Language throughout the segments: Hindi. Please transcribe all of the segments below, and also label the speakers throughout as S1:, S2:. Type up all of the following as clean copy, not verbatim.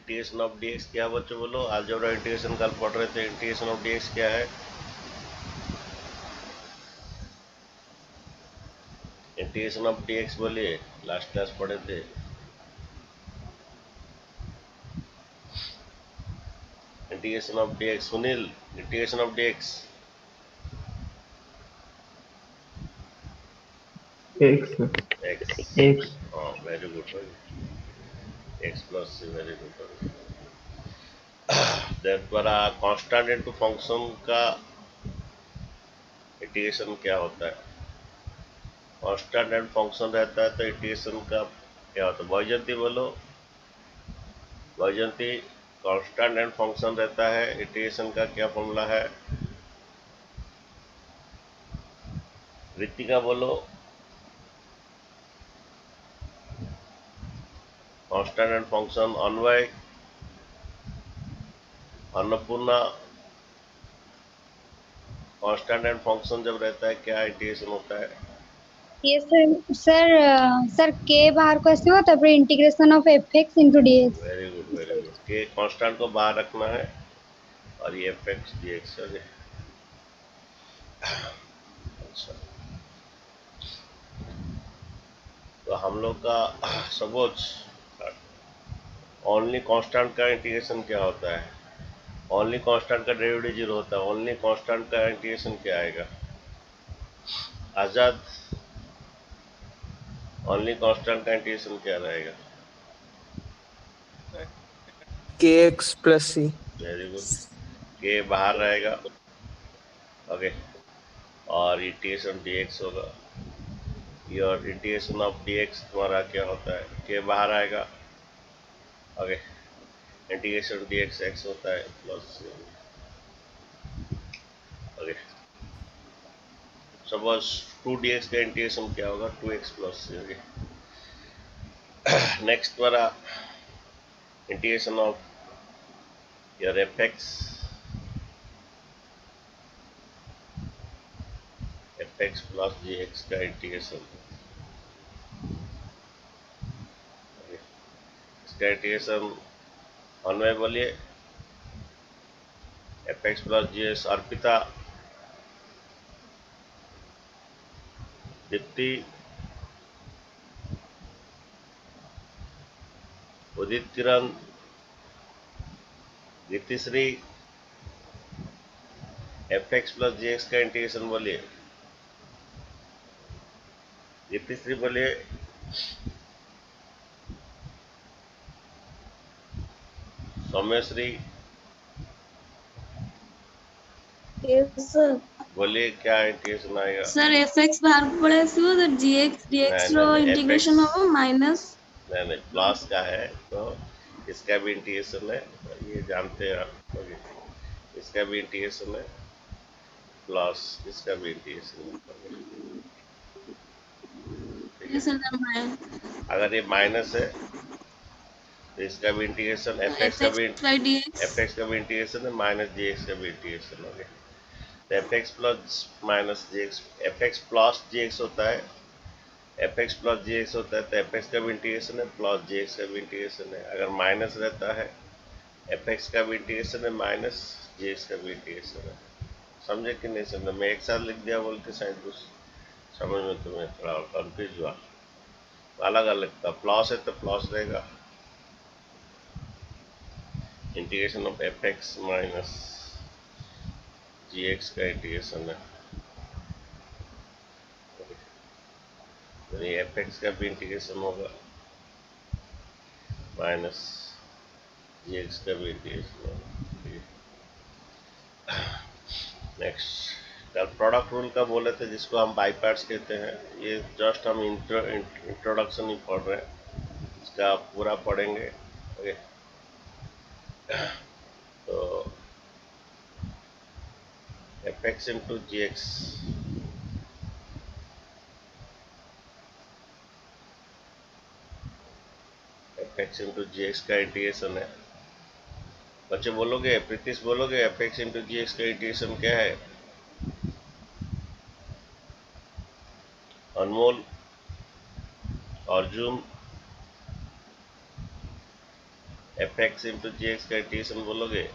S1: इंटीग्रेशन ऑफ डीएक्स क्या बच्चों बोलो? अलजेब्रा इंटीग्रेशन कल पढ़ रहे थे। इंटीग्रेशन ऑफ डीएक्स क्या है? इंटीग्रेशन ऑफ डीएक्स बोलिए, लास्ट क्लास पढ़े थे। Integration of dx Sunil, integration of dx
S2: x
S1: x.
S2: X
S1: हाँ वेरी गुड भाई, x plus C, very good. द्वारा कांस्टेंट इनटू फंक्शन का इंटीग्रेशन क्या होता है? कांस्टेंट एंड फंक्शन रहता है तो इंटीग्रेशन का क्या होता है? वैजयंती बोलो, वैजयंती। कांस्टेंट एंड फंक्शन रहता है, इंटीग्रेशन का क्या फॉर्मूला है? रितिका बोलो, constant and function. Anvay, Annapurna, constant and function जब रहता है क्या इंटीग्रेशन होता है?
S3: ये सर के बाहर को ऐसे होता है, फिर integration of F x into D x.
S1: Very good very good. के कांस्टेंट को बाहर रखना है और ये एफ एक्स डी एक्स। अच्छा, तो हम लोग का सपोज ओनली कांस्टेंट का इंटीग्रेशन क्या होता है? ओनली कांस्टेंट का डेरिवेटिव जीरो होता है। ओनली कांस्टेंट का इंटीग्रेशन क्या आएगा? आजाद, ओनली कांस्टेंट का इंटीग्रेशन क्या रहेगा?
S4: K x plus C.
S1: Very good. के बाहर रहेगा, ओके, और इंटीग्रेशन डीएक्स होगा। योर इंटीग्रेशन ऑफ डीएक्स तुम्हारा क्या होता है? के बाहर आएगा, ओके, इंटीग्रेशन डीएक्स एक्स होता है प्लस, ओके। सपोज 2 dx का इंटीग्रेशन क्या होगा? 2x plus C, okay. Next वाला integration of your F x plus G x का इंटीग्रेशन, इसका इंटीग्रेशन अन्वय बोलिए। F x plus G x. Arpita, Deepti, Udit Kiran, Geetishree, F x plus G x का इंटीग्रेशन बोलिए। गीतिश्री बोलिए। सौम्यश्री
S5: सर
S1: बोलिए, क्या इंटीग्रेशन आएगा?
S5: सर एफ एक्स बाहर को पड़े ଆସିବ ତ gx
S1: नहीं
S5: dx
S1: नहीं
S5: ର
S1: नहीं, एफ एक्स
S5: इंटीग्रेशन हବ माइनस।
S1: नहीं नहीं, प्लस का है तो इसका भी इंटीग्रेशन है, ये जानते हैं आप, ओके। इसका भी इंटीग्रेशन है प्लस इसका भी इंटीग्रेशन है, ठीक है।
S5: सर
S1: अगर ये माइनस है तो इसका भी इंटीग्रेशन, एफ एक्स
S5: एफ
S1: का
S5: एक्स
S1: भी,
S5: by D x.
S1: F x का भी इंटीग्रेशन है, माइनस जी एक्स का भी इंटीग्रेशन, ओके। तो F x plus minus G x, F x plus G x होता है, F x plus G x होता है तो एफ एक्स का भी इंटीग्रेशन है, प्लस जी एक्स का भी इंटीग्रेशन है। अगर माइनस रहता है, एफ एक्स का भी इंटीग्रेशन है, माइनस जी एक्स का भी इंटीग्रेशन है। समझे कि नहीं समझे? मैं एक साथ लिख दिया बोल के शायद कुछ समझ में तुम्हें थोड़ा कंफ्यूज हुआ। अलग अलग था, प्लस है तो प्लस रहेगा, integration of F x minus G x का इंटीग्रेशन है, तो ये एफ एक्स का भी इंटीग्रेशन होगा, माइनस जी एक्स का भी इंटीग्रेशन होगा। नेक्स्ट, कल प्रोडक्ट रूल का बोले थे जिसको हम बाई पार्ट्स कहते हैं। ये जस्ट हम इंट्रोडक्शन ही पढ़ रहे हैं, इसका पूरा पढ़ेंगे, ओके। तो एफ एक्स इंटू जी एक्स, एफ एक्स इंटू जी एक्स का इंटीग्रेशन है। बच्चे बोलोगे, प्रीतिश बोलोगे, एफ एक्स इंटू जी एक्स का इंटीग्रेशन क्या है? अनमोल, अर्जुन, एफ एक्स इंटू जी एक्स का इंटीग्रेशन बोलोगे?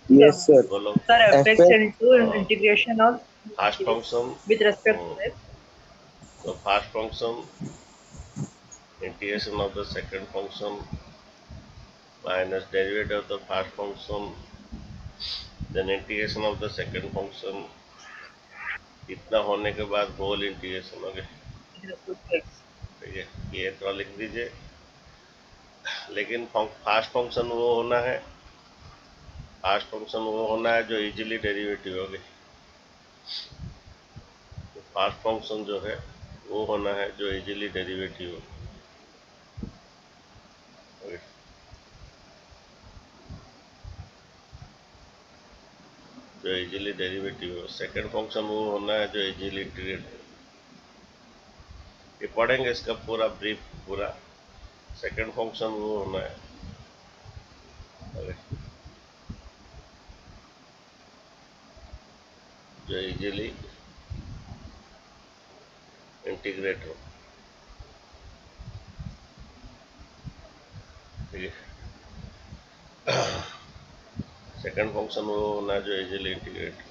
S4: Yes, sir.
S1: बोलो।
S2: Sir, fx
S4: fx
S2: into
S1: हाँ,
S2: integration of
S1: fast function
S2: with respect to x.
S1: तो fast function integration of the second function minus derivative of the first function then integration of the second function इतना होने के बाद होल इंटीग्रेशन हो गया।
S2: With respect to x.
S1: ठीक है, ये थोड़ा लिख दीजिए। लेकिन फास्ट फंक्शन वो होना है, फास्ट फंक्शन वो होना है जो इजीली डेरिवेटिव हो गए। तो फास्ट फंक्शन जो है वो होना है जो इजीली डेरिवेटिव हो। जो इजीली डेरिवेटिव हो। सेकंड फंक्शन वो होना है जो इजीली इंटीग्रेट हो। ये पढ़ेंगे इसका पूरा ब्रीफ पूरा। सेकंड फंक्शन वो होना है जो इजीली इंटीग्रेट हो। ठीक है, सेकंड फंक्शन वो होना है जो इजीली इंटीग्रेट हो।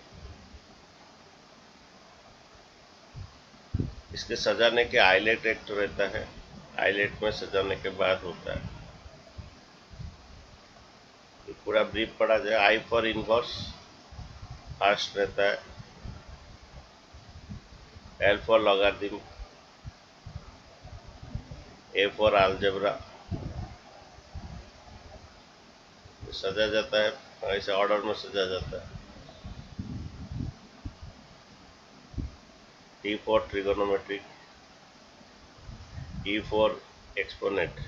S1: इसके सजाने के आइलेट एक तो रहता है, आइलेट में सजाने के बाद होता है। ये पूरा ब्रीफ पढ़ा जाए। आई फॉर इनवर्स फर्स्ट रहता है, L for logarithm, A for algebra. सजा जाता है ऐसे ऑर्डर में सजा जाता है। T for trigonometric, E for exponent.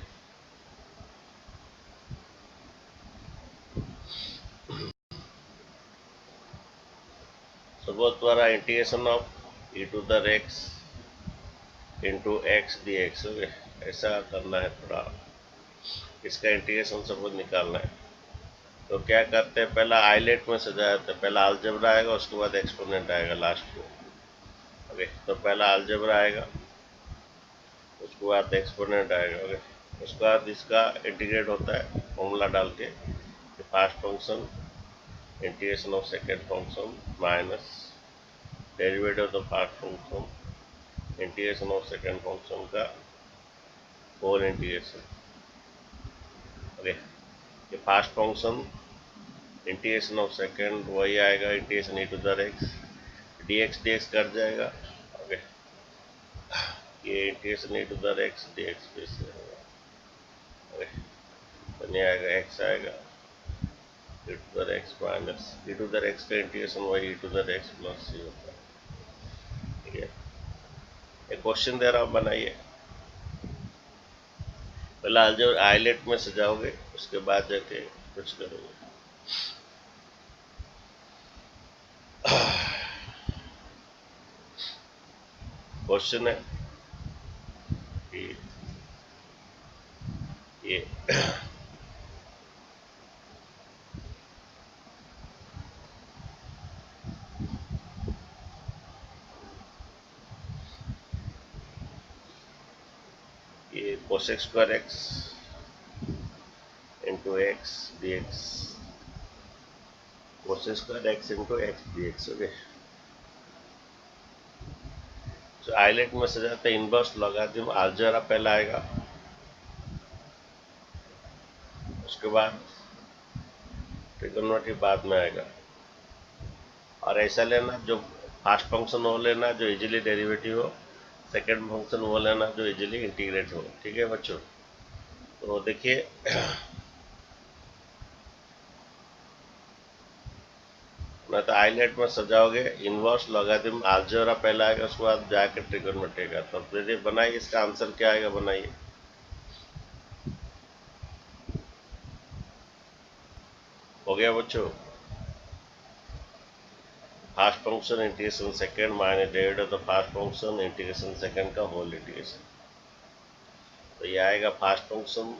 S1: तो बहुत द्वारा integration of E to the x into x D x हो गया। ऐसा करना है थोड़ा, इसका इंटीग्रेशन सबको निकालना है। तो क्या करते हैं, पहला आइलेट में सजाया जाता है। पहला अलजेब्रा आएगा, उसके बाद एक्सपोनेंट आएगा लास्ट में। ओके, तो पहला अलजेब्रा आएगा, उसके बाद एक्सपोनेंट आएगा। ओके, उसके बाद इसका इंटीग्रेट होता है फॉर्मूला डाल के। First function integration of second function minus derivative of the first function integration of second function का होल इंटीग्रेशन। ओके, ये first function integration of second वही आएगा integration e to the x, D x cut जाएगा। ओके, ये integration e to the x D x पे से होगा। ओके, तो नहीं आएगा, एक्स आएगा, e to the x minus e to the x का इंटीग्रेशन वही ई टू द एक्स प्लस सी होता है। ठीक है, एक क्वेश्चन दे रहा हूँ, बनाइए। पहला जो आइलेट में सजाओगे, उसके बाद जाके कुछ करोगे। क्वेश्चन है कि ये ये cosec square x into x D x, cosec square x into x D x. Okay, तो आइलेट में सजाते हैं इनवर्स लॉगरिथम अलजेब्रा पहला आएगा, उसके बाद ट्रिगोनोमेट्री बाद में आएगा। और ऐसा लेना जो फर्स्ट फंक्शन वो लेना जो इजीली डेरिवेटिव हो, सेकंड फंक्शन वो लेना जो इजीली इंटीग्रेट हो। ठीक है बच्चों, तो देखिए मैं तो आइलेट में सजाओगे इनवर्स लॉगरिथम अलजेब्रा पहला आएगा, उसके बाद जाकर ट्रिगोनोमेट्री का। तो फिर बनाइए, इसका आंसर क्या आएगा बनाइए। हो गया बच्चों, first function integration second minus derivative of the first function integration second का होल इंटीग्रेशन। तो ये आएगा first function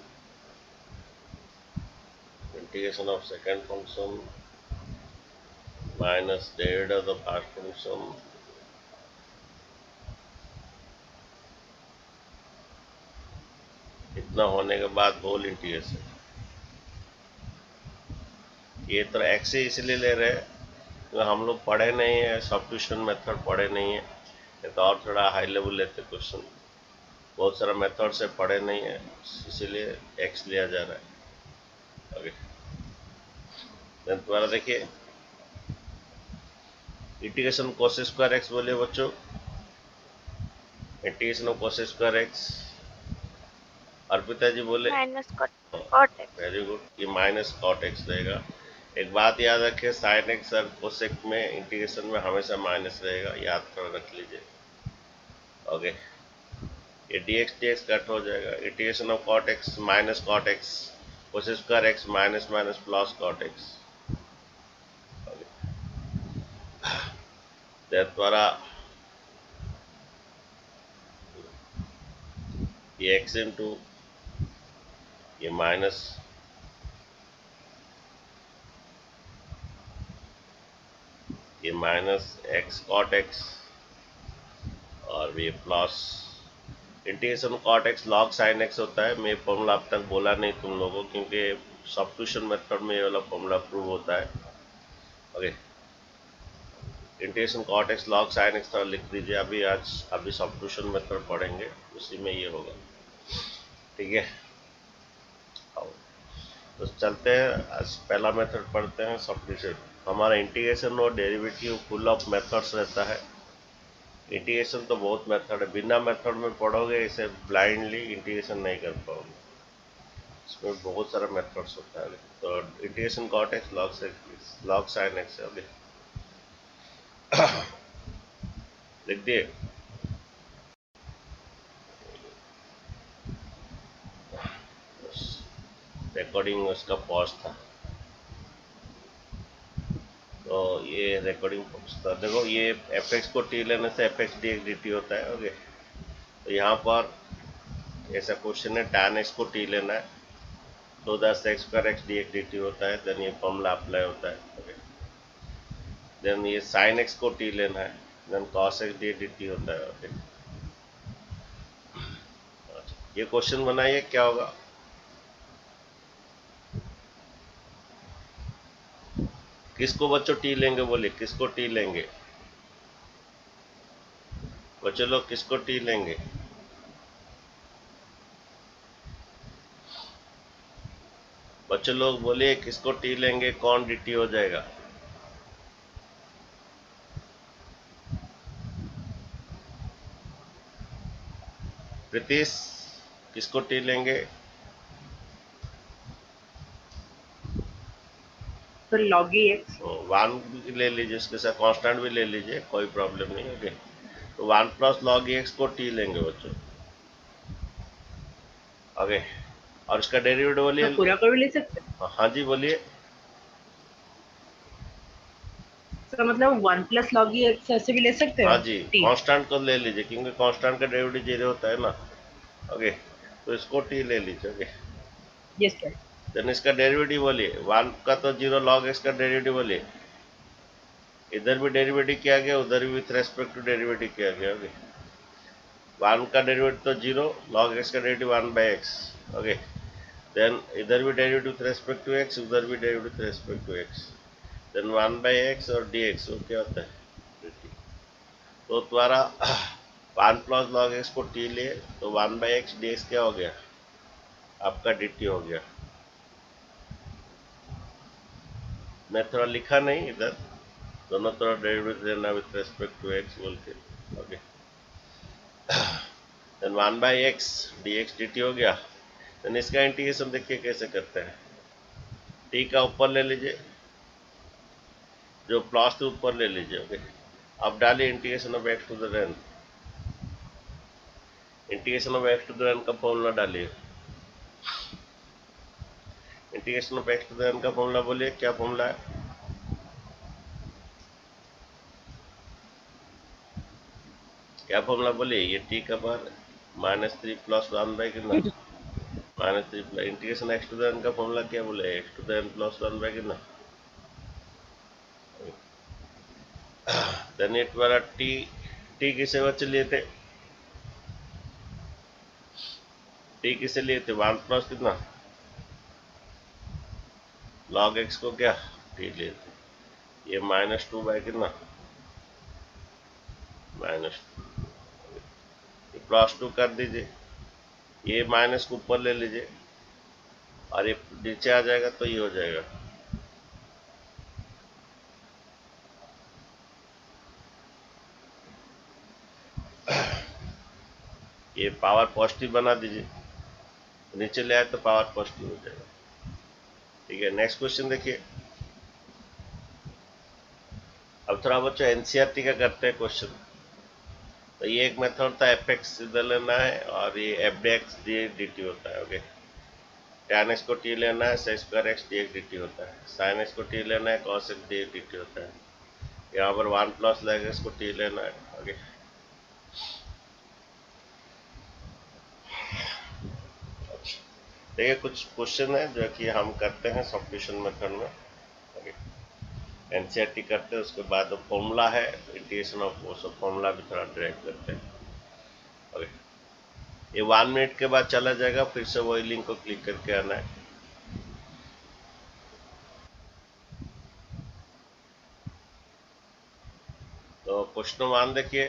S1: integration of second function minus derivative of the first function इतना इतना होने के बाद होल इंटीग्रेशन। ये तो एक्स ही इसलिए ले रहे हैं तो हम लोग पढ़े नहीं है, सब्स्टिट्यूशन मेथड पढ़े नहीं है, ये तो और थोड़ा हाई लेवल लेते क्वेश्चन, बहुत सारा मेथड से पढ़े नहीं है, इसीलिए एक्स लिया जा रहा है। ओके, दोबारा देखिए इंटीग्रेशन कोस स्क्वायर एक्स बोलिए बच्चों, integration of cosec square x, Arpita ji बोले
S6: minus cot x.
S1: Very good, ये माइनस कॉट एक्स रहेगा। एक बात याद रखिए, साइन एक्स और कोसेक में इंटीग्रेशन में हमेशा माइनस रहेगा, याद कर रख लीजिए। ओके, ये dx कट हो जाएगा, integration of cot x minus cot x cos square x minus minus plus cot x. द्वारा ये एक्स इंटू ये माइनस एक्स कॉट एक्स और ये plus integration cot x log sine x होता है। मैं फॉर्मूला अब तक बोला नहीं तुम लोगों को, क्योंकि सब्स्टिट्यूशन मेथड में ये वाला फॉर्मूला प्रूव होता है। Okay, integration cot x log sine x थोड़ा लिख दीजिए, अभी सब्स्टिट्यूशन मेथड पढ़ेंगे, उसी में ये होगा। ठीक है, तो चलते हैं, आज पहला मेथड पढ़ते हैं सब्स्टिट्यूशन। हमारा इंटीग्रेशन और डेरिवेटिव फुल ऑफ मेथड्स रहता है। इंटीग्रेशन तो बहुत मेथड है, बिना मेथड में पढ़ोगे इसे ब्लाइंडली इंटीग्रेशन नहीं कर पाओगे, इसमें बहुत सारा मेथड्स होता है। तो integration cot x log sine x अभी लिख दिए। रिकॉर्डिंग उसका पॉज था, तो ये रिकॉर्डिंग पॉज था। देखो ये एफ एक्स को टी लेने से F x D x D T होता है। ओके, तो यहाँ पर ऐसा क्वेश्चन है, tan एक्स को टी लेना है तो 10 x square x D x D T होता है, देन ये फॉर्मूला अप्लाई होता है। ओके, देन ये साइन एक्स को टी लेना है, then cos x D D T होता है। ओके, ये क्वेश्चन बनाइए क्या होगा। किसको बच्चों टी लेंगे, बोलिए किसको टी लेंगे बच्चों, लोग किसको टी लेंगे? बच्चों लोग बोलिए किसको टी लेंगे, कौन डी टी हो जाएगा? प्रीतिश किसको टी लेंगे?
S2: तो log x
S1: वन भी ले लीजिए, इसके साथ कांस्टेंट भी ले लीजिए, कोई प्रॉब्लम नहीं। ओके, तो 1 प्लस लॉग एक्स को टी लेंगे बच्चों। ओके, और इसका डेरिवेटिव बोलिए।
S2: तो पूरा को भी ले सकते हैं,
S1: हाँ जी बोलिए।
S2: इसका मतलब 1 प्लस log x ऐसे भी ले सकते हैं।
S1: हाँ जी,
S2: t
S1: कांस्टेंट को ले लीजिए, क्योंकि कांस्टेंट का डेरिवेटिव जीरो होता है ना। ओके, तो इसको टी ले लीजिए। Okay,
S2: yes sir.
S1: देन इसका डेरिवेटिव बोलिए, 1 का तो जीरो, लॉग एक्स का डेरिवेटिव बोलिए। इधर भी डेरिवेटिव किया गया, उधर भी विथ रेस्पेक्ट टू डेरिवेटिव किया गया। ओके, 1 का डेरिवेटिव तो जीरो, लॉग एक्स का derivative 1 by x. Okay, then इधर भी derivative with respect to x, उधर भी derivative with respect to x, then 1 by x और डी एक्स। वो क्या होता है, तो तुम्हारा 1 प्लस लॉग एक्स को टी लिए तो 1 बाई एक्स डी एक्स क्या हो गया, आपका डी टी हो गया। मैं थोड़ा लिखा नहीं इधर, दोनों तरफ डेरिवेटिव लेना विथ रेस्पेक्ट टू एक्स बोल के। Okay, then 1 by x D x D T हो गया। देन इसका इंटीग्रेशन देखिए कैसे करते हैं, टी का ऊपर ले लीजिए, जो प्लस के ऊपर ले लीजिए। ओके, अब डालिए integration of x to the n, integration of x to the n का फॉर्मूला डालिए। Integration of x to the n का फॉर्मूला बोलिए, क्या फॉर्मूला है? क्या फॉर्मूला बोलिए, ये टी का बार -3 प्लस 1 बाई कितना, -3 plus integration x to the n का फॉर्मूला क्या बोले, x to the n plus 1 by कितना। देन इट वाला टी किसे बच्चे लिए थे, टी किसे लिए थे 1 प्लस कितना लॉग एक्स को क्या टी लिए थे, ये -2 कितना -2, +2 कर दीजिए, ये माइनस को ऊपर ले लीजिए और ये नीचे आ जाएगा तो ये हो जाएगा ये पावर पॉजिटिव बना दीजिए, नीचे ले आए तो पावर पॉजिटिव हो जाएगा। ठीक है, नेक्स्ट क्वेश्चन देखिए। अब थोड़ा बच्चों एनसीईआरटी का करते हैं क्वेश्चन। तो ये एक मेथड था, एफ एक्स इधर लेना है और ये F D x D T होता है। ओके, tan x को t लेना है, sec square x D x D T होता है, sin x को t लेना है, cos x D x D T होता है। यहाँ पर 1 प्लस log x को t लेना है। ओके, देखिए कुछ क्वेश्चन है जो कि हम करते हैं सब्स्टिट्यूशन मेथड में। ओके, एनसीईआरटी करते हैं, उसके बाद फॉर्मूला है इंटीग्रेशन ऑफ वो सब फॉर्मूला भी थोड़ा ड्राइव करते हैं। ओके, ये 1 मिनट के बाद चला जाएगा, फिर से वही लिंक को क्लिक करके आना है। तो क्वेश्चन 1 देखिए,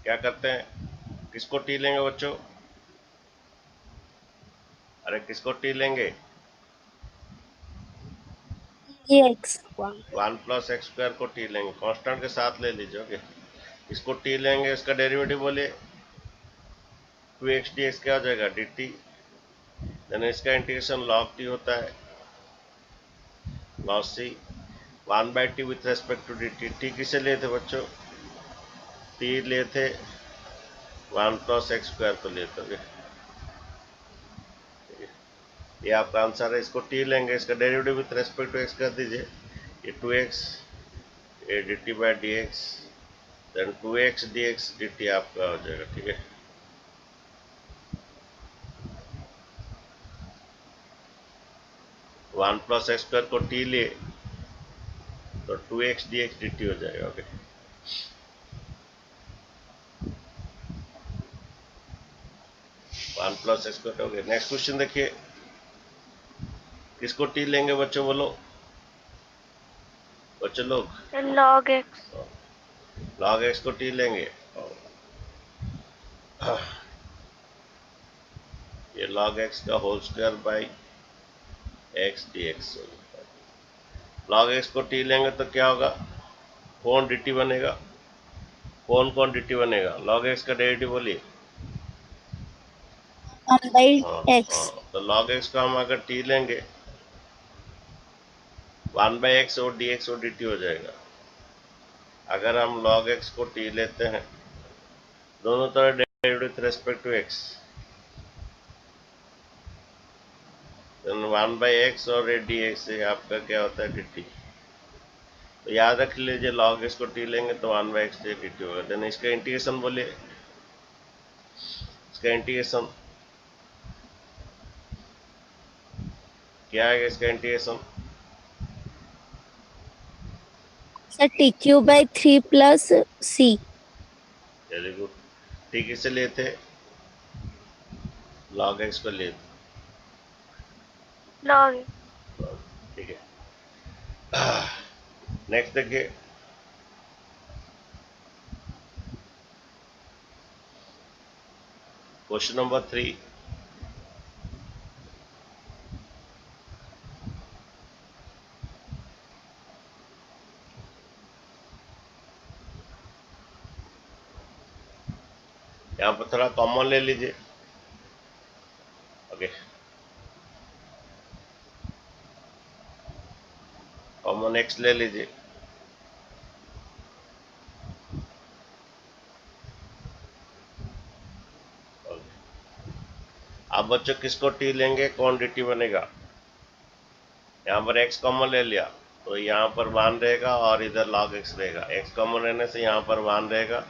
S1: क्या करते हैं, किसको टी लेंगे बच्चों, अरे किसको टी लेंगे,
S6: Gx
S1: 1 प्लस एक्स स्क्वायर को टी लेंगे, कांस्टेंट के साथ ले लीजिए। ओके, इसको टी लेंगे, इसका डेरिवेटिव बोलिए 2x dx क्या हो जाएगा dt, देन इसका इंटीग्रेशन log t होता है, log c 1/t with respect to dt। t किसे लिए थे बच्चों, t लिए थे 1 प्लस एक्स स्क्वायर को लिए थे। ये आपका आंसर है, इसको t लेंगे, इसका derivative with respect to x कर दीजिए, ये 2x ये dt by dx, then 2x dx dt आपका हो जाएगा। ठीक है, वन प्लस एक्स स्क्वायर को t लिए तो 2x dx dt हो जाएगा। Okay, one plus x square. Okay, next question देखिए, किसको t लेंगे बच्चों, बोलो बच्चों लोग,
S6: log x
S1: log x को t लेंगे, ये log x का whole square by x dx हो जाता है। log x को t लेंगे तो क्या होगा, कौन dt बनेगा, कौन dt बनेगा, log x का डेरिवेटिव बोलिए।
S6: 1/x
S1: तो log x को हम अगर t लेंगे 1/x और dx और dt हो जाएगा। अगर हम log x को t लेते हैं, दोनों तरफ derivative with respect to x, 1/x और dx से आपका क्या होता है dt। तो याद रख लीजिए, log x को t लेंगे तो 1/x dt होगा। देन इसका इंटीग्रेशन बोलिए, इसका इंटीग्रेशन क्या है, इसका integration
S6: sir tq/3 plus c
S1: very good. ठीक, इसे लिए थे log x को लिए थे।
S6: log
S1: ठीक है, नेक्स्ट देखिए, क्वेश्चन नंबर 3। यहाँ पर थोड़ा कॉमन ले लीजिए। ओके, कॉमन x ले लीजिए। अब बच्चों किसको t लेंगे, कौन dt बनेगा, यहाँ पर x कॉमन ले लिया तो यहाँ पर 1 रहेगा और इधर log x रहेगा, x कॉमन रहने से यहाँ पर 1 रहेगा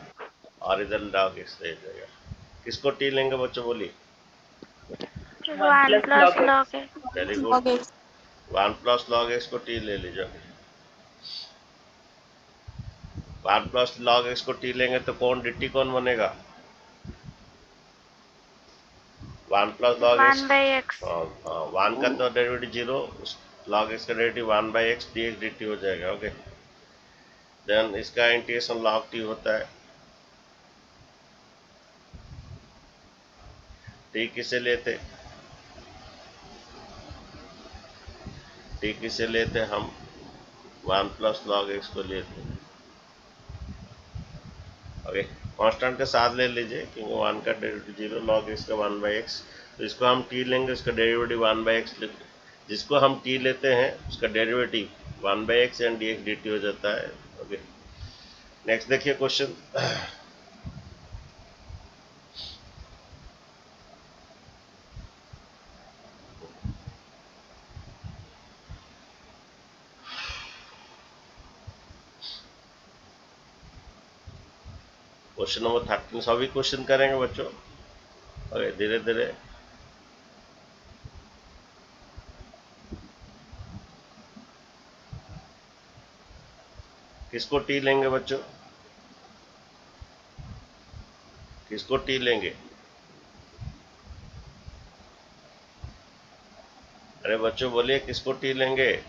S1: और इधर log x रह जाएगा। किसको t लेंगे बच्चों बोलिए,
S2: 1 plus log x
S1: very
S5: log
S1: good,
S5: x
S1: 1 plus log x को t ले लीजिए। 1 प्लस log x को t लेंगे तो कौन dt कौन बनेगा, 1 प्लस लॉग एक्स
S6: 1/x.
S1: 1 का तो डेरिवेटिव 0, लॉग एक्स का डेरिवेटिव 1/x dx dt हो जाएगा। ओके, देन इसका इंटीग्रेशन लॉग टी होता है। टी किसे लेते, टी किसे लेते हम 1 प्लस लॉग एक्स को लेते हैं। ओके, कांस्टेंट के साथ ले लीजिए क्योंकि 1 का डेरिवेटिव 0, लॉग एक्स का 1/x, तो इसको हम टी लेंगे, इसका डेरिवेटिव 1/x जिसको हम टी लेते हैं उसका derivative 1/x and dx dt हो जाता है। ओके, नेक्स्ट देखिए क्वेश्चन। क्वेश्चन नंबर 13 सभी क्वेश्चन करेंगे बच्चों। ओके, धीरे धीरे। किसको टी लेंगे बच्चों, किसको टी लेंगे? अरे बच्चों बोलिए किसको टी लेंगे?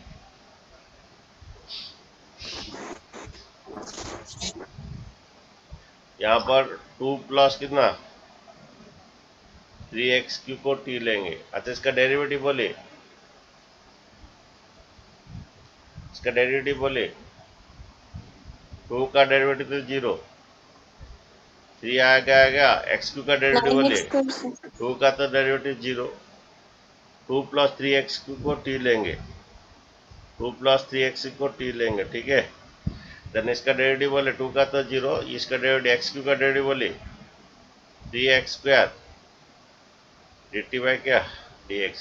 S1: यहाँ पर 2 प्लस कितना 3x³ को टी लेंगे। अच्छा, इसका डेरिवेटिव बोले, इसका डेरिवेटिव बोले 2 का डेरिवेटिव तो 0, 3 आएगा x³ का डेरिवेटिव बोले 2 का तो डेरिवेटिव 0, 2 प्लस 3x³ को टी लेंगे, 2 प्लस 3x³ को टी लेंगे। ठीक है, देन इसका डेरिवेटिव बोले 2 का तो 0, इसका डेरिवेटिव x³ का डेरिवेटिव बोले 3x² dt बाय क्या dx,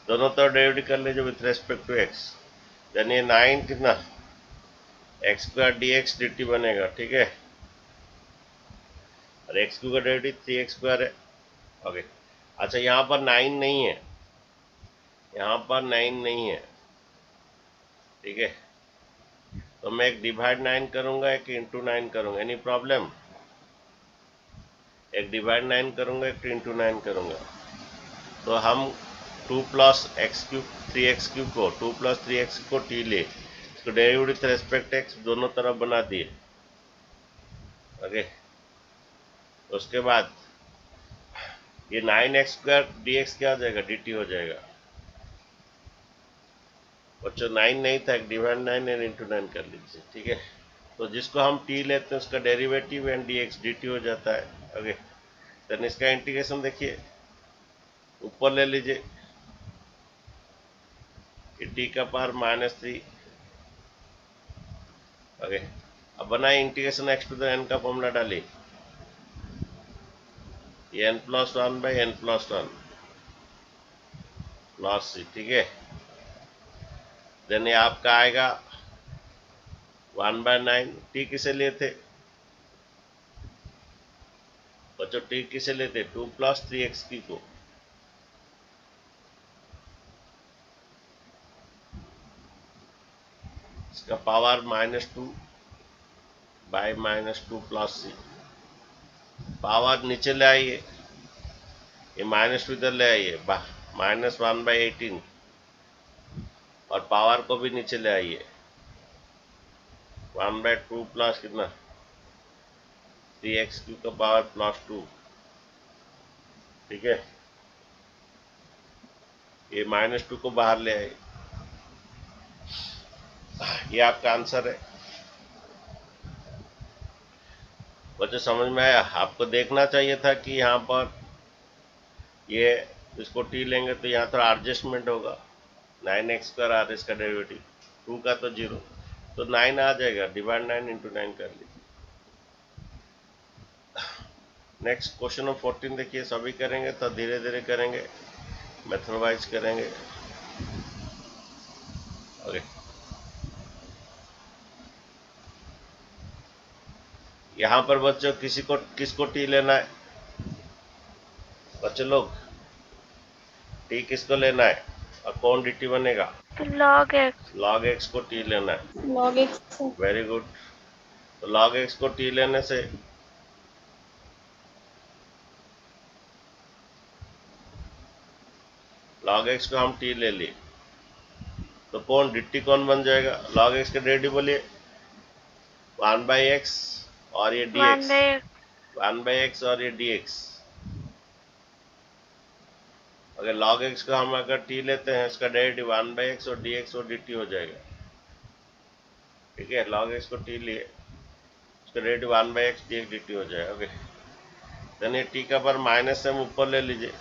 S1: दोनों तो डेरिवेटिव कर लीजिए with respect to x। Then ये 9 कितना x² dx dt बनेगा। ठीक है, और x³ का डेरिवेटिव 3x² है। ओके, अच्छा यहाँ पर 9 नहीं है, यहाँ पर 9 नहीं है। ठीक है, तो मैं एक डिवाइड 9 करूंगा, एक इंटू 9 करूंगा, एनी प्रॉब्लम? एक डिवाइड 9 करूंगा, एक इंटू 9 करूंगा। तो हम 2 प्लस x³ 3x³ को 2 प्लस 3x को टी ले, इसको डेरिवेटिव रेस्पेक्ट x दोनों तरफ बना दिए। ओके, उसके बाद ये 9x² dx क्या हो जाएगा, dt हो जाएगा। बच्चों 9 नहीं था, एक डिवाइड 9 एंड इंटू 9 कर लीजिए। ठीक है, तो जिसको हम टी लेते हैं उसका डेरिवेटिव एंड dx dt हो जाता है। ओके, देन इसका इंटीग्रेशन देखिए, ऊपर ले लीजिए टी का पावर -3। ओके, अब बनाए integration x to the n का फॉर्मूला डालिए, n+1/n+1 प्लस c। ठीक है, देन ये आपका आएगा 1/9। टी किसे लिए थे बच्चों, टी किसे लेते 2 प्लस 3x³ को, इसका पावर -2/-2 प्लस c। पावर नीचे ले आइए, ये -2 इधर ले आइए, -1/18, और पावर को भी नीचे ले आइए, 1/2 प्लस कितना 3x³ का पावर +2। ठीक है, ये -2 को बाहर ले आए, ये आपका आंसर है। बच्चों समझ में आया? आपको देखना चाहिए था कि यहाँ पर ये इसको टी लेंगे तो यहाँ थोड़ा एडजस्टमेंट होगा। 9x² आ इसका डेरिवेटिव, 2 का तो 0, तो 9 आ जाएगा, डिवाइड 9 इंटू 9 कर लीजिए। नेक्स्ट क्वेश्चन नंबर 14 देखिए, सभी करेंगे तो धीरे धीरे करेंगे, मेथड वाइज करेंगे। ओके, यहाँ पर बच्चों किसको टी लेना है बच्चों लोग, टी किसको लेना है और कौन dt बनेगा?
S6: तो log x.
S1: log x को टी लेना है।
S5: log x
S1: वेरी गुड, तो log x को टी लेने से log x को हम t ले लिए तो कौन dt कौन बन जाएगा? log x का डेरिवेटिव बोलिए 1/x और ये dx 1/x और ये dx। अगर log x को हम अगर t लेते हैं इसका डेरिवेटिव 1/x और dx और dt हो जाएगा। ठीक है, log x को t लिए इसका डेरिवेटिव 1/x dx dt हो जाएगा। ओके, देन ये t का पर माइनस हम ऊपर ले लीजिए,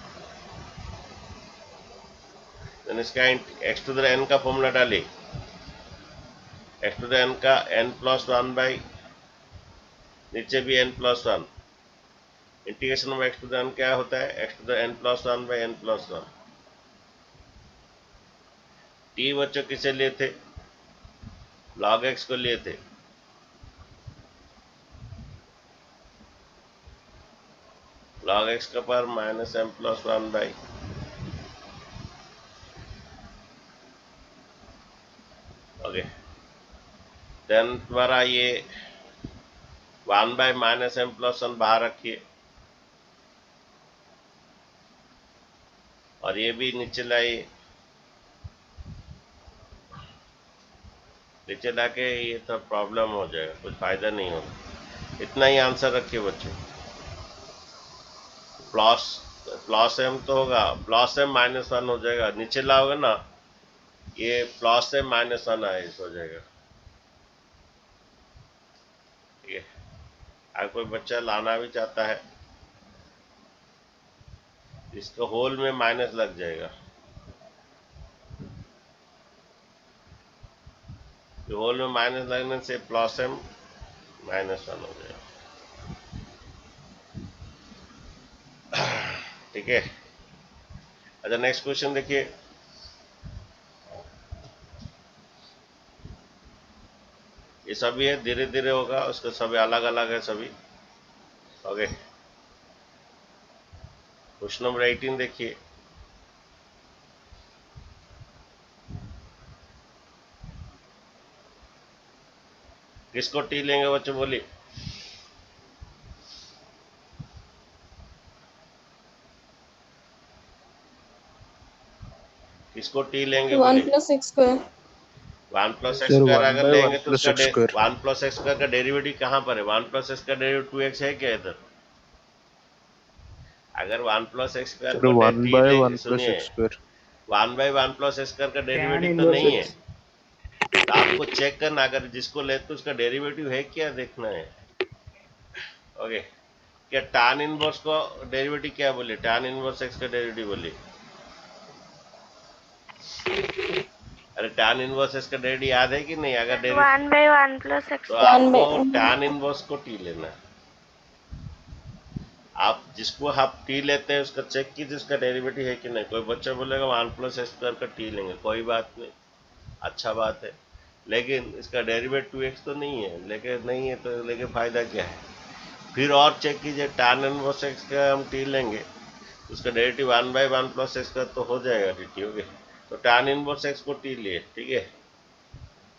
S1: देन इसका x टू द n का फॉर्मूला डालिए, x टू द n का n+1 बाई नीचे भी n+1, integration of x to the n क्या होता है? x to the n+1 by n+1। t बच्चों किसे लिए थे? log x को लिए थे। log x का power -m+1 by okay, then द्वारा ये 1 बाई -m+1 बाहर रखिए और ये भी नीचे लाइए, नीचे लाके ये तो प्रॉब्लम हो जाएगा, कुछ फायदा नहीं होगा। इतना ही आंसर रखिए बच्चों। प्लस m तो होगा, प्लस m -1 हो जाएगा, नीचे लाओगे ना ये प्लस m -1 हो जाएगा। ठीक है, अगर कोई बच्चा लाना भी चाहता है इसको होल में माइनस लग जाएगा, होल में माइनस लगने से प्लस m -1 हो जाएगा। ठीक है, अच्छा नेक्स्ट क्वेश्चन देखिए। ये सभी है, धीरे धीरे होगा, उसका सभी अलग अलग है सभी। ओके, क्वेश्चन नंबर 18 देखिए। किसको टी लेंगे बच्चों, बोलिए। किसको टी लेंगे,
S5: 1
S1: बोलिए।
S5: plus x square
S1: 1 plus x
S4: sir
S1: square
S4: 1
S1: अगर
S4: बाय
S1: लेंगे
S4: 1
S1: तो
S4: प्लस
S1: उसका
S4: x square
S1: 1 plus x square का डेरिवेटिव कहाँ पर है? 1 प्लस एक्स का डेरिवेटिव 2x है क्या इधर? अगर 1 प्लस एक्स स्क्वायर
S4: सर
S1: को
S4: 1
S1: टी
S4: बाय
S1: ले,
S4: 1 प्लस
S1: सुनिए,
S4: x square
S1: 1 by 1 plus x square का
S7: tan
S1: डेरिवेटिव तो
S7: इनवर्स
S1: नहीं है,
S7: x
S1: तो आपको चेक करना, अगर जिसको ले तो उसका डेरिवेटिव है क्या देखना है। ओके, क्या tan इनवर्स को डेरिवेटिव क्या बोले? tan इनवर्स एक्स का डेरिवेटिव बोले। अरे tan इनवर्स एक्स का डेरिवेटिव याद है कि नहीं? अगर डेरिवेटिव
S6: 1/1 plus x
S1: तो
S5: 1
S1: आपको
S5: by
S1: tan इनवर्स को टी लेना है। आप जिसको आप टी लेते हैं उसका चेक कीजिए उसका डेरिवेटिव है कि नहीं। कोई बच्चा बोलेगा 1 प्लस एक्स स्क्वायर का टी लेंगे, कोई बात नहीं, अच्छा बात है, लेकिन इसका डेरिवेटिव 2x तो नहीं है, लेकिन नहीं है तो लेकिन फायदा क्या है? फिर और चेक कीजिए, tan इनवर्स एक्स का हम टी लेंगे उसका डेरिवेटिव 1 बाई 1 प्लस एक्स का तो हो जाएगा dt। ओके, तो tan इनवर्स एक्स को टी लिए, ठीक है,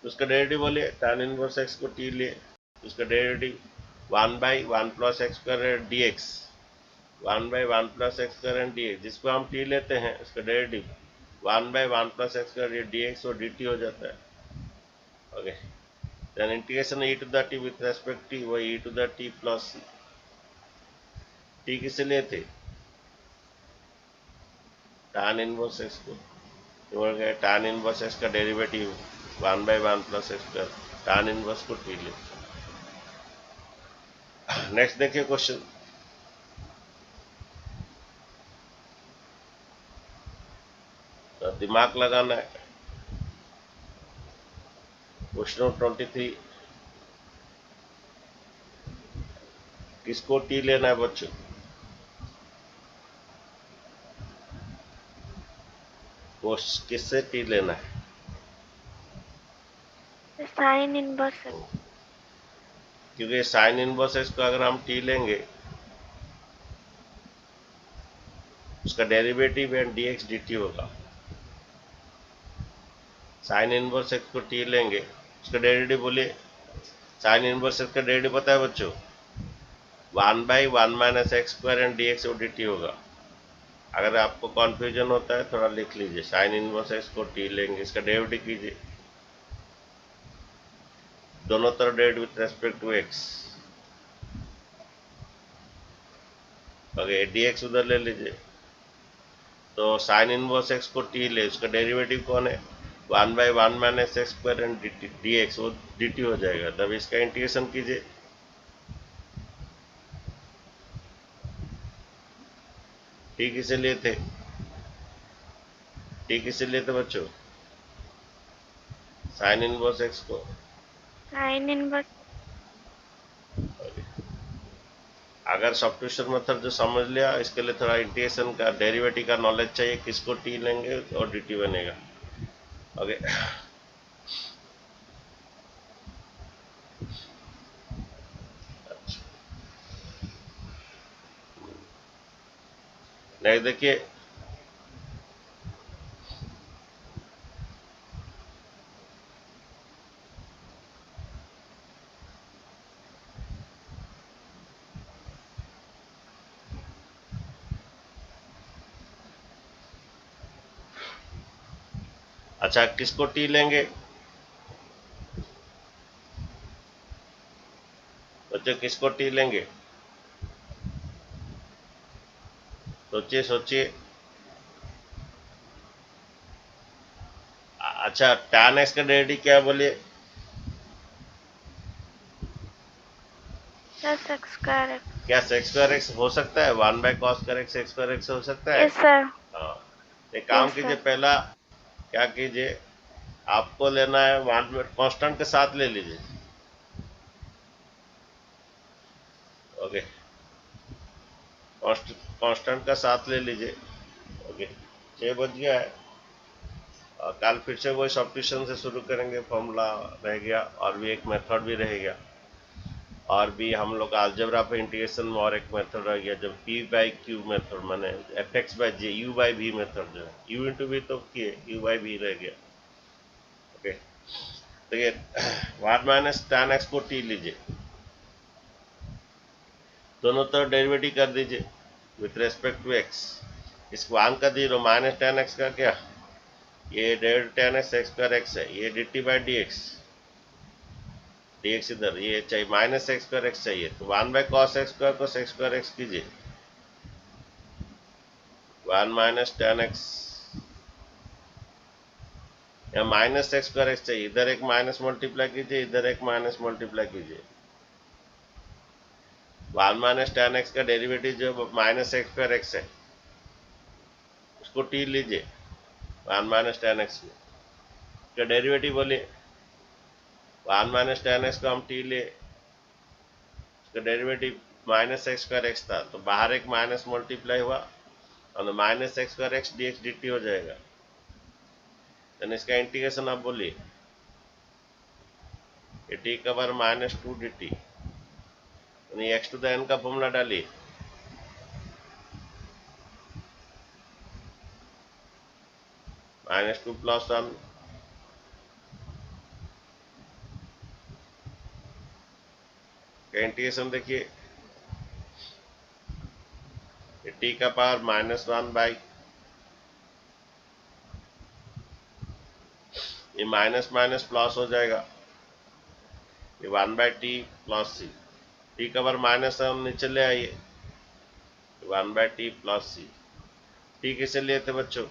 S1: उसका डेरिवेटिव बोलिए। tan इनवर्स एक्स को टी लिए, उसका derivative 1 by 1 plus x square dx, 1 by 1 plus x square dx, जिसको हम टी लेते हैं उसका derivative 1 by 1 plus x square dx और dt हो जाता है। Okay, then integration e to the t with respect t, वही e to the t plus t किसे लिए थे? tan इनवर्स एक्स को, तो गए tan इनवर्स एक्स का derivative 1 by 1 plus x square, tan inverse को टी ले। नेक्स्ट देखिए क्वेश्चन, तो दिमाग लगाना है। क्वेश्चन 23, किसको टी लेना है बच्चों? किससे टी लेना है?
S6: Sin inverse x.
S1: क्योंकि साइन इनवर्स एक्स को अगर हम टी लेंगे उसका डेरिवेटिव एंड dx dt होगा। साइन इनवर्स एक्स को टी लेंगे उसका डेरिवेटिव बोलिए। साइन इनवर्स एक्स का डेरिवेटिव पता है बच्चों? 1 by 1 minus x square and dx और dt होगा। अगर आपको कॉन्फ्यूजन होता है थोड़ा लिख लीजिए, साइन इनवर्स एक्स को टी लेंगे, इसका डेरिवेटिव कीजिए, दोनों तरफ derivative with respect to x. Okay, dx उधर ले लीजिए, तो साइन इनवर्स एक्स को टी ले, उसका डेरिवेटिव कौन है, 1/1 minus x square and d x, वो dt हो जाएगा। तब इसका इंटीग्रेशन कीजिए, टी किसे लिए थे, टी किसे लिए थे बच्चों, साइन इनवर्स एक्स को।
S6: साइन इनवर्स
S1: अगर सब्स्टिट्यूशन मेथड जो समझ लिया, इसके लिए थोड़ा इंटीग्रेशन का डेरिवेटिव का नॉलेज चाहिए, किसको टी लेंगे और dt बनेगा। ओके, नेक्स्ट देखिए, अच्छा किसको टी लेंगे बच्चों, किसको टी लेंगे, सोचिए सोचिए। अच्छा, tan x का डेरिवेटिव क्या है बोलिए,
S6: प्लस एक्स स्क्वायर एक्स।
S1: क्या सेक्स स्क्वायर एक्स हो सकता है, 1/cos square x x square x हो सकता है।
S6: Yes sir.
S1: हाँ, एक काम
S6: Yes,
S1: कीजिए,
S6: sir.
S1: पहला क्या कीजिए, आपको लेना है 1 कांस्टेंट के साथ ले लीजिए। ओके, कांस्टेंट का साथ ले लीजिए। ओके, 6 बज गया है, और कल फिर से वही सब्स्टिट्यूशन से शुरू करेंगे, फॉर्मूला रह गया और भी एक मेथड भी रहेगा, और भी हम लोग अलजेब्रा पे इंटीग्रेशन में और एक मेथड रह गया, जब p/q मेथड, माने fx/j u/v मेथड, जो है u इंटू v तो किए, u/v रह गया। ओके, तो ये 1 माइनस tan x को t लीजिए, दोनों तरफ डेरिवेटिव कर दीजिए विथ रेस्पेक्ट टू x। इसको 1 का 0 माइनस tan x का क्या, ये derivative tan x x square x है, ये dt/dx, dx इधर, ये चाहिए माइनस एक्स स्क्वायर एक्स चाहिए, तो 1/cos x square cos x square x कीजिए, 1 माइनस tan x, या माइनस एक्स स्क्वायर एक्स चाहिए, इधर एक माइनस मल्टीप्लाई कीजिए, इधर एक माइनस मल्टीप्लाई कीजिए। 1 माइनस tan x का डेरिवेटिव जो माइनस एक्स स्क्वायर एक्स है, उसको टी लीजिए, 1 माइनस tan x का डेरिवेटिव बोलिए, 1 माइनस tan x को हम टी ले, उसका derivative minus x square x था, तो बाहर एक माइनस मल्टीप्लाई हुआ और minus x square x dx dt हो जाएगा। तो इसका इंटीग्रेशन आप बोलिए, ये टी का बार -2 dt, x to the n का फॉर्मूला डालिए, -2 + 1, इंटीग्रेशन देखिए, टी का पावर -1 ये माइनस माइनस प्लस हो जाएगा, ये 1/t + c, टी का पावर माइनस हम नीचे ले आइए, 1/t + c। टी किसे लिए थे बच्चों,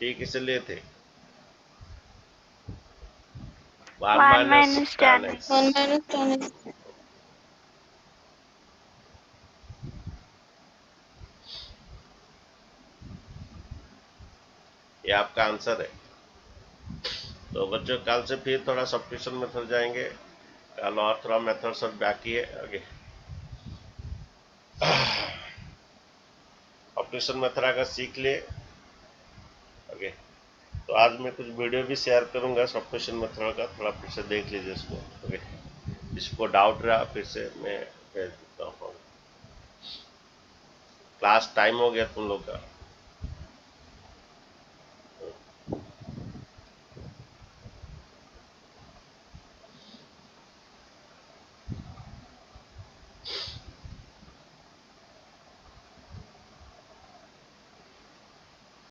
S1: टी किसे लिए थे, 1 minus tan x।
S5: 1 minus tan x.
S1: ये आपका आंसर है। तो बच्चों कल से फिर थोड़ा सब्स्टिट्यूशन मेथड जाएंगे, कल और थोड़ा मेथड सब बाकी है आगे। सब्स्टिट्यूशन मेथड अगर सीख लिए ओके, तो आज मैं कुछ वीडियो भी शेयर करूंगा सब्स्टिट्यूशन मेथड का, थोड़ा फिर से देख लीजिए इसको। ओके, जिसको डाउट रहा फिर से मैं भेज देता हूँ। क्लास टाइम हो गया तुम लोग का।